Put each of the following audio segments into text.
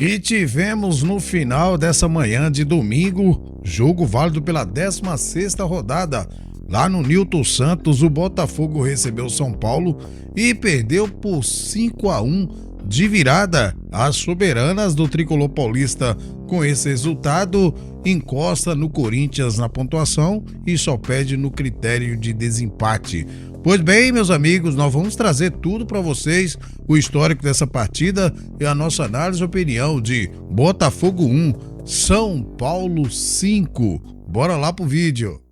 E tivemos no final dessa manhã de domingo, jogo válido pela 16ª rodada. Lá no Newton Santos, o Botafogo recebeu São Paulo e perdeu por 5-1 de virada. As soberanas do tricolor paulista, com esse resultado, encosta no Corinthians na pontuação e só perde no critério de desempate. Pois bem, meus amigos, nós vamos trazer tudo para vocês, o histórico dessa partida e a nossa análise e opinião de Botafogo 1, São Paulo 5. Bora lá pro vídeo.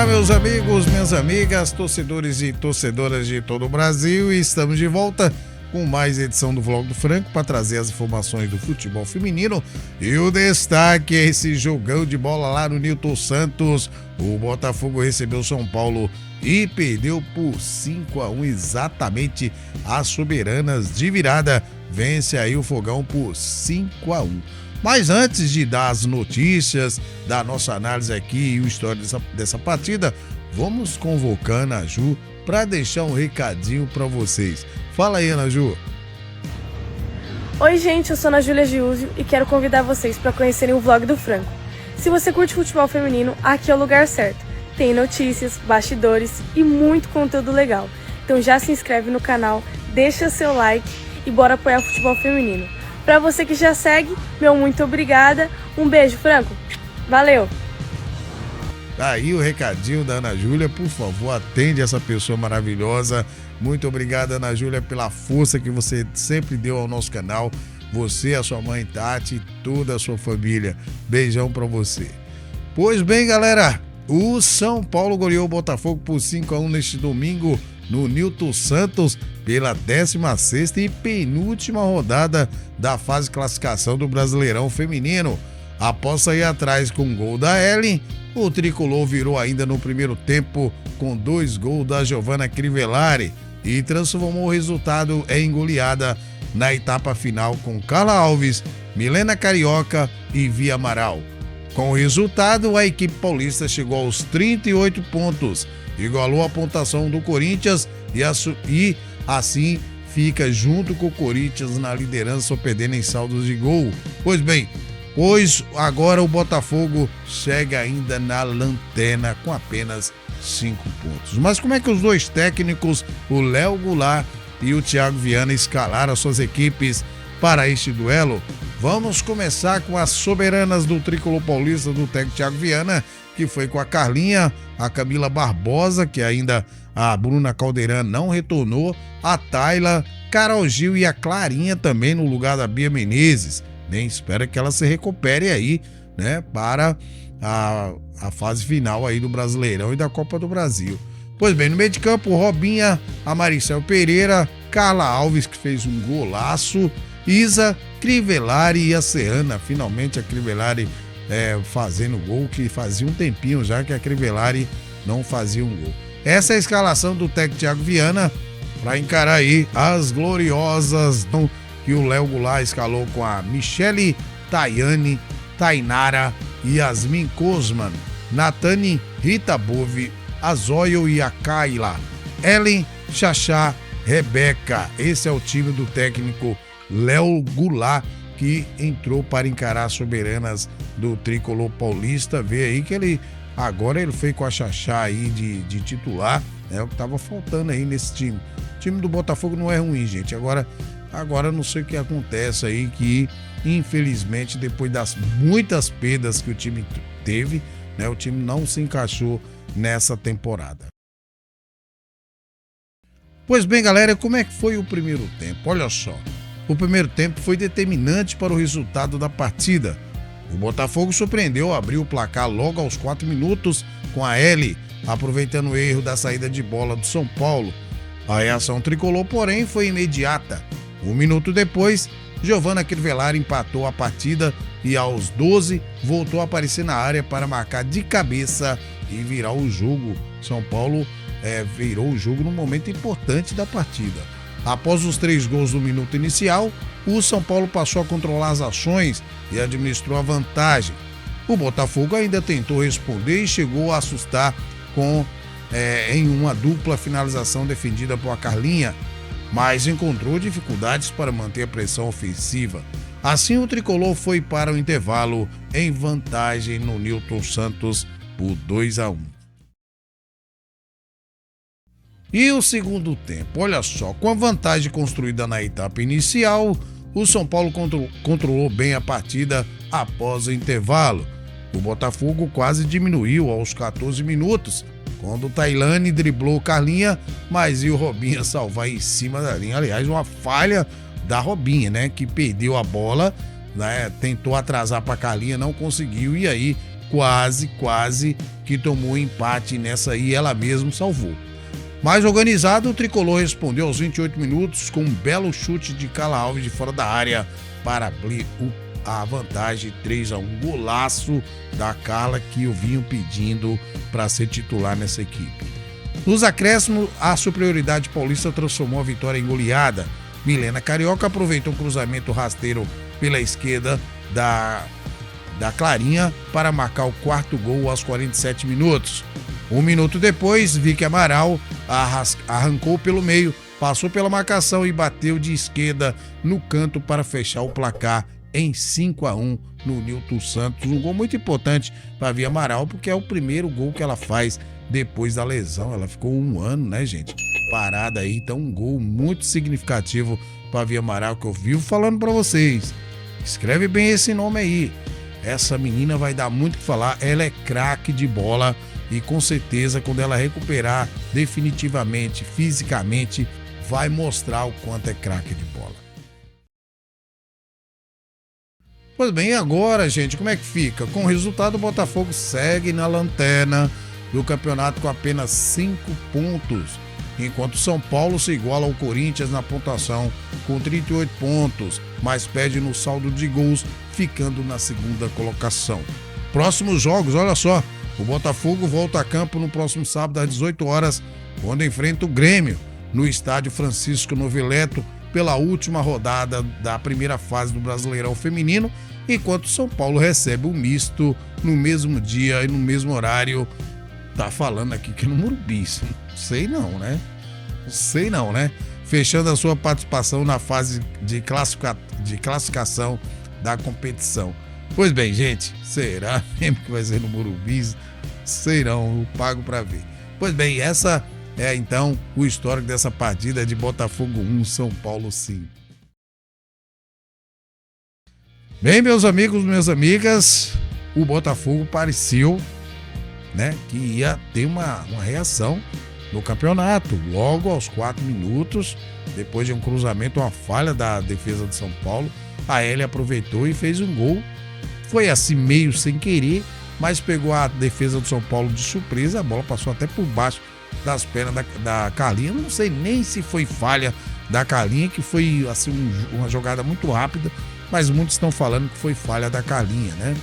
Meus amigos, minhas amigas, torcedores e torcedoras de todo o Brasil, e estamos de volta com mais edição do Vlog do Franco para trazer as informações do futebol feminino. E o destaque é esse jogão de bola lá no Newton Santos. O Botafogo recebeu São Paulo e perdeu por 5-1, exatamente as soberanas de virada. Vence aí o Fogão por 5-1. Mas antes de dar as notícias, da nossa análise aqui e o histórico dessa partida, vamos convocando a Ju para deixar um recadinho para vocês. Fala aí, Ana Ju. Oi, gente, eu sou Ana Júlia Giúzio e quero convidar vocês para conhecerem o Vlog do Franco. Se você curte futebol feminino, aqui é o lugar certo. Tem notícias, bastidores e muito conteúdo legal. Então já se inscreve no canal, deixa seu like e bora apoiar o futebol feminino. Para você que já segue, meu muito obrigada. Um beijo, Franco. Valeu! Aí o recadinho da Ana Júlia, por favor, atende essa pessoa maravilhosa. Muito obrigado, Ana Júlia, pela força que você sempre deu ao nosso canal. Você, a sua mãe Tati e toda a sua família. Beijão pra você. Pois bem, galera, o São Paulo goleou o Botafogo por 5-1 neste domingo no Newton Santos pela 16ª e penúltima rodada da fase de classificação do Brasileirão Feminino. Após sair atrás com o gol da Ellen, o tricolor virou ainda no primeiro tempo com 2 gols da Giovanna Crivellari e transformou o resultado em goleada na etapa final com Carla Alves, Milena Carioca e Via Amaral. Com o resultado, a equipe paulista chegou aos 38 pontos, igualou a pontuação do Corinthians e assim fica junto com o Corinthians na liderança, só perdendo em saldos de gol. Pois bem, agora o Botafogo chega ainda na lanterna com apenas 5 pontos. Mas como é que os dois técnicos, o Léo Goulart e o Thiago Viana, escalaram as suas equipes para este duelo? Vamos começar com as soberanas do tricolor paulista do técnico Thiago Viana, que foi com a Carlinha, a Camila Barbosa, que ainda a Bruna Caldeirão não retornou, a Tayla, Carol Gil e a Clarinha também no lugar da Bia Menezes. Nem espera que ela se recupere aí, né, para a fase final aí do Brasileirão e da Copa do Brasil. Pois bem, no meio de campo, Robinha, a Maricel Pereira, Carla Alves, que fez um golaço, Isa, Crivellari e a Serrana. Finalmente a Crivellari fazendo gol, que fazia um tempinho já que a Crivellari não fazia um gol. Essa é a escalação do técnico Thiago Viana para encarar aí as gloriosas que o Léo Goulart escalou com a Michele, Tayane, Tainara, Yasmin Cosman, Natane, Rita Bove, Azoio e a Kayla, Ellen, Xaxá, Rebeca. Esse é o time do técnico Léo Goulart, que entrou para encarar as soberanas do tricolor paulista. Vê aí que ele foi com a Xaxá aí de titular, é o que estava faltando aí nesse time. O time do Botafogo não é ruim, gente. Agora não sei o que acontece aí, que infelizmente depois das muitas perdas que o time teve, né, o time não se encaixou nessa temporada. Pois bem, galera, como é que foi o primeiro tempo? Olha só. O primeiro tempo foi determinante para o resultado da partida. O Botafogo surpreendeu, abriu o placar logo aos 4 minutos com a Ellie, aproveitando o erro da saída de bola do São Paulo. A reação tricolor, porém, foi imediata. Um minuto depois, Giovanna Crivellari empatou a partida e aos 12 voltou a aparecer na área para marcar de cabeça e virar o jogo. São Paulo virou o jogo num momento importante da partida. Após os 3 gols do minuto inicial, o São Paulo passou a controlar as ações e administrou a vantagem. O Botafogo ainda tentou responder e chegou a assustar em uma dupla finalização defendida por Carlinha, mas encontrou dificuldades para manter a pressão ofensiva. Assim, o tricolor foi para o intervalo em vantagem no Newton Santos por 2-1. E o segundo tempo, olha só, com a vantagem construída na etapa inicial, o São Paulo controlou bem a partida após o intervalo. O Botafogo quase diminuiu aos 14 minutos, quando o Tailane driblou Carlinha, mas e o Robinha salvar em cima da linha. Aliás, uma falha da Robinha, né, que perdeu a bola, né, tentou atrasar para Carlinha, não conseguiu, e aí quase que tomou empate nessa aí, ela mesma salvou. Mais organizado, o tricolor respondeu aos 28 minutos com um belo chute de Carla Alves de fora da área para abrir a vantagem 3-1. Golaço da Carla, que eu vinha pedindo para ser titular nessa equipe. Nos acréscimos, a superioridade paulista transformou a vitória em goleada. Milena Carioca aproveitou o cruzamento rasteiro pela esquerda da Clarinha para marcar o 4º gol aos 47 minutos. Um minuto depois, Vicky Amaral arrancou pelo meio, passou pela marcação e bateu de esquerda no canto para fechar o placar em 5-1 no Newton Santos. Um gol muito importante para a Vicky Amaral, porque é o primeiro gol que ela faz depois da lesão. Ela ficou 1 ano, né, gente, parada aí. Então, um gol muito significativo para a Vicky Amaral, que eu vivo falando para vocês. Escreve bem esse nome aí. Essa menina vai dar muito o que falar. Ela é craque de bola. E com certeza, quando ela recuperar definitivamente, fisicamente, vai mostrar o quanto é craque de bola. Pois bem, e agora, gente, como é que fica? Com o resultado, o Botafogo segue na lanterna do campeonato com apenas 5 pontos, enquanto o São Paulo se iguala ao Corinthians na pontuação com 38 pontos, mas perde no saldo de gols, ficando na segunda colocação. Próximos jogos, olha só. O Botafogo volta a campo no próximo sábado às 18 horas, quando enfrenta o Grêmio, no estádio Francisco Noveletto, pela última rodada da primeira fase do Brasileirão Feminino, enquanto o São Paulo recebe o misto no mesmo dia e no mesmo horário. Tá falando aqui que no Morumbi, sei não, né? Fechando a sua participação na fase de classificação da competição. Pois bem, gente, será mesmo que vai ser no Morumbi? Sei não, eu pago para ver. Pois bem, essa é então o histórico dessa partida de Botafogo 1, São Paulo 5. Bem, meus amigos, minhas amigas, o Botafogo pareceu, né, que ia ter uma reação no campeonato. Logo aos 4 minutos, depois de um cruzamento, uma falha da defesa de São Paulo, a Hélia aproveitou e fez um gol. Foi assim meio sem querer, mas pegou a defesa do São Paulo de surpresa. A bola passou até por baixo das pernas da Carlinha. Não sei nem se foi falha da Carlinha, que foi assim uma jogada muito rápida, mas muitos estão falando que foi falha da Carlinha, né?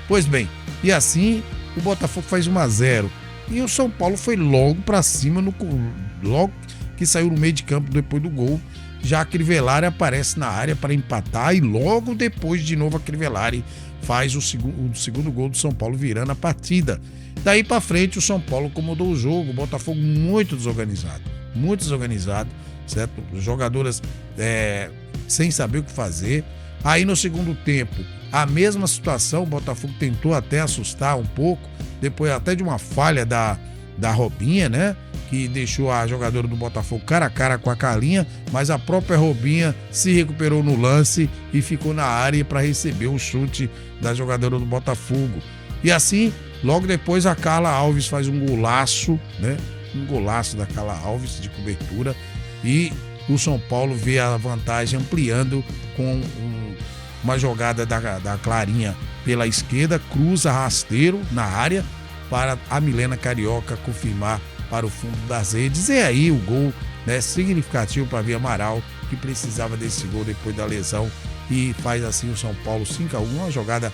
Pois bem, e assim o Botafogo faz 1-0 e o São Paulo foi logo para cima, logo que saiu no meio de campo depois do gol. Já a Crivellari aparece na área para empatar e logo depois de novo a Crivellari faz o segundo gol do São Paulo, virando a partida. Daí para frente o São Paulo comandou o jogo, o Botafogo muito desorganizado, certo? Jogadoras sem saber o que fazer. Aí no segundo tempo, a mesma situação, o Botafogo tentou até assustar um pouco, depois até de uma falha da Robinha, né? Que deixou a jogadora do Botafogo cara a cara com a Carlinha, mas a própria Robinha se recuperou no lance e ficou na área para receber o chute da jogadora do Botafogo. E assim, logo depois a Carla Alves faz um golaço, né? Um golaço da Carla Alves de cobertura, e o São Paulo vê a vantagem ampliando com uma jogada da Clarinha pela esquerda, cruza rasteiro na área para a Milena Carioca confirmar para o fundo das redes. E aí o gol, né, significativo para a Vicky Amaral, que precisava desse gol depois da lesão e faz assim o São Paulo 5-1, uma jogada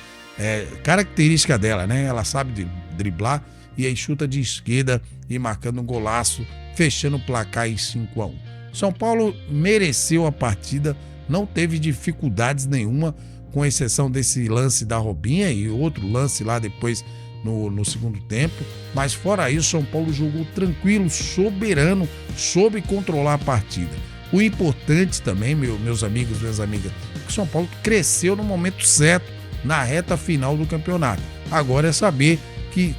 característica dela, né? Ela sabe driblar e aí chuta de esquerda e marcando um golaço, fechando o placar em 5-1. São Paulo mereceu a partida, não teve dificuldades nenhuma, com exceção desse lance da Robinha e outro lance lá depois no segundo tempo. Mas fora isso, São Paulo jogou tranquilo, soberano, soube controlar a partida. O importante também, meus amigos, minhas amigas, é que o São Paulo cresceu no momento certo, na reta final do campeonato. Agora é saber que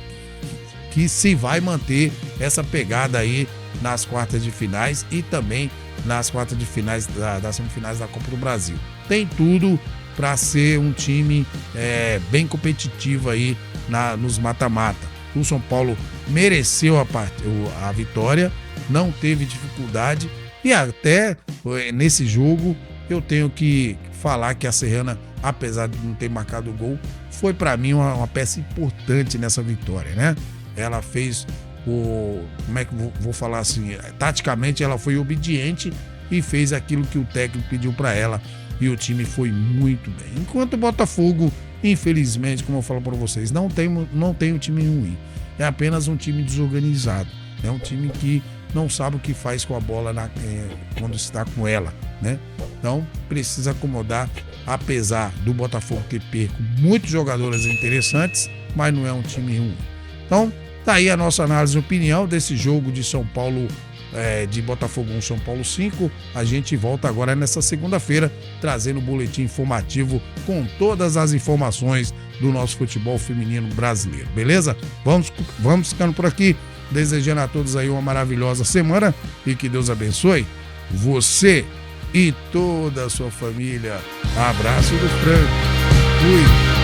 se vai manter essa pegada aí nas quartas de finais e também nas quartas de finais das semifinais da Copa do Brasil. Tem tudo para ser um time bem competitivo aí nos mata-mata. O São Paulo mereceu a vitória, não teve dificuldade e até nesse jogo eu tenho que falar que a Serrana, apesar de não ter marcado o gol, foi para mim uma peça importante nessa vitória, né? Ela fez como é que vou falar assim, taticamente ela foi obediente e fez aquilo que o técnico pediu para ela e o time foi muito bem. Enquanto o Botafogo, infelizmente, como eu falo para vocês, não tem um time ruim, é apenas um time desorganizado, é um time que não sabe o que faz com a bola quando está com ela, né? Então precisa acomodar, apesar do Botafogo ter perco muitos jogadores interessantes, mas não é um time ruim. Então tá aí a nossa análise e opinião desse jogo de São Paulo, de Botafogo 1, São Paulo 5. A gente volta agora nessa segunda-feira, trazendo o boletim informativo com todas as informações do nosso futebol feminino brasileiro, beleza? Vamos ficando por aqui, desejando a todos aí uma maravilhosa semana e que Deus abençoe você e toda a sua família. Abraço do Franco. Fui.